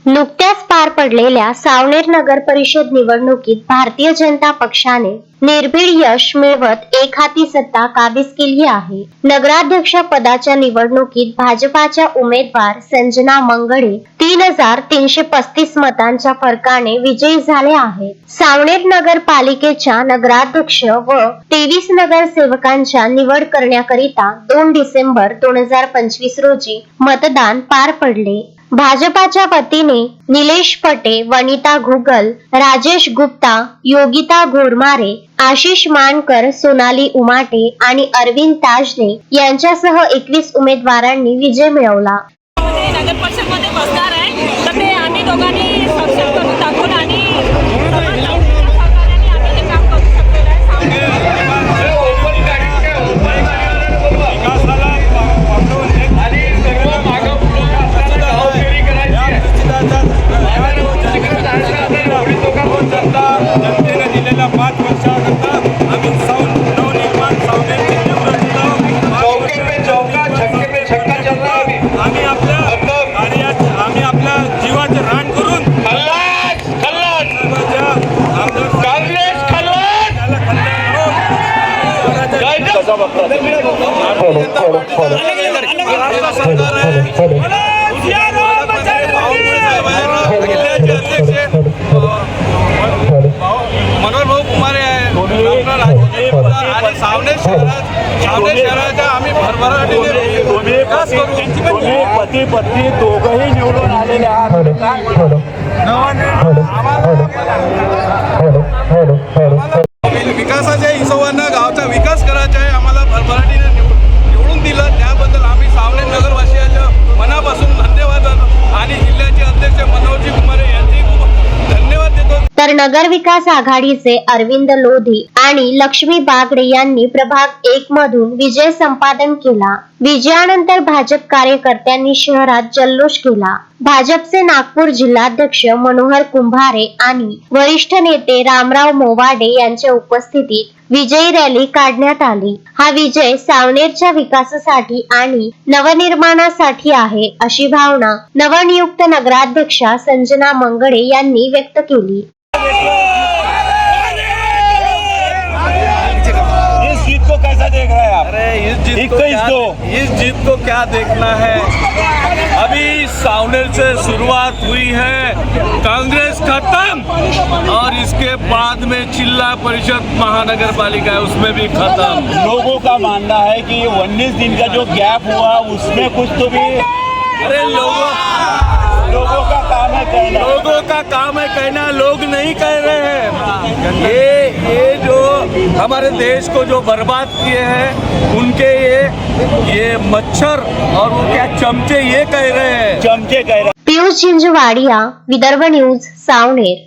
नुकत्याच पार पडलेल्या सावनेर नगर परिषद निवडणुकीत भारतीय जनता पक्षाने निर्भीड यश मिळवत एकहाती सत्ता काबीज केली आहे. नगराध्यक्ष पदाच्या निवडणुकीत भाजपाच्या उमेदवार संजना मंगळे 3,335 मतांच्या फरकाने विजयी झाले आहेत. सावनेर नगरपालिकेच्या नगराध्यक्ष व 23 नगरसेवकांच्या निवड करण्याकरिता 2 डिसेंबर 2025 रोजी मतदान पार पडले. भाजपाच्या वतीने निलेश पटे, वनिता घुगल, राजेश गुप्ता, योगिता घोरमारे, आशिष मानकर, सोनाली उमाटे आणि अरविंद ताजने यांच्यासह 21 उमेदवारांनी विजय मिळवला. नगर परिषद मध्ये बसणार आहे तर ते आम्ही दोघांनी सक्षम करून दाखवून आणि काम करू शकतो. जनतेने दिलेल्या 5 वर्षाकरता आम्ही नवनिर्माण सावनेरचे निवडून आम्ही आपल्या जीवाचे रान करून मनोहर भाऊ कुमारे आहे आणि सावनेर शहराच्या आम्ही भरभराटीने विकास करू. पती पत्नी दोघंही निवडून आलेले आहात. विकासाच्या हिशोबानं गावचा विकास करायचा आहे. आम्हाला भरभराटीने निवडून दिलं त्याबद्दल आम्ही सावनेर नगरवासियांच्या मनापासून धन्यवाद आणि जिल्ह्याचे अध्यक्ष मनोहरजी कुमारे यांचे खूप धन्यवाद देतो. तर नगर विकास आघाडीचे अरविंद लोधी आणि लक्ष्मी बागडे यांनी प्रभाग 1 मधून विजय संपादन केला. विजयानंतर भाजप कार्यकर्त्यांनी शहरात जल्लोष केला. भाजपचे नागपूर जिल्हाध्यक्ष मनोहर कुंभारे आणि वरिष्ठ नेते रामराव मोवाडे यांच्या उपस्थितीत विजयी रॅली काढण्यात आली. हा विजय सावनेरच्या विकासासाठी आणि नवनिर्माणासाठी आहे अशी भावना नवनियुक्त नगराध्यक्षा संजना मंगळे यांनी व्यक्त केली. इस जीत को कैसा देख रहे हैं आप? अरे इस जीत को क्या देखना है. अभी सावनेर से शुरुआत हुई है, कांग्रेस खत्म और इसके बाद में जिला परिषद महानगर पालिका है उसमें भी खत्म. लोगों का मानना है कि 19 दिन का जो गैप हुआ उसमें कुछ तो भी अरे लोगों का काम है कहना. लोगों का काम है कहना, लोग नहीं कह रहे हैं. ये जो हमारे देश को जो बर्बाद किए हैं उनके ये मच्छर और वो क्या चमचे ये कह रहे हैं. चमचे कह रहे हैं. पियुष झिंझवाडिया, विदर्भ न्यूज, सावनेर.